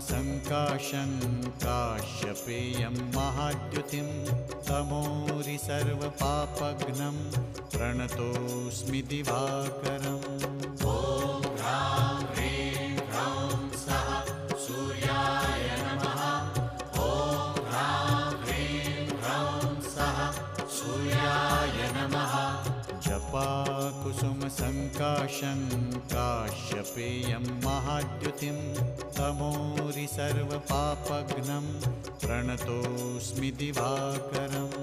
कुसुमसङ्काशं काश्यपेयं महाद्युतिं तमोरि सर्वपापघ्नं प्रणतोऽस्मि दिवाकरम्। ॐ ह्रां ह्रीं ह्रौं सः सूर्याय नमः। ॐ ह्रां ह्रीं ह्रौं सः सूर्याय नमः। जपा कुसुमसङ्काशं काश्यपेयं महाद्युतिं तमोरि सर्वपापघ्नं प्रणतोऽस्मि दिवाकरम्।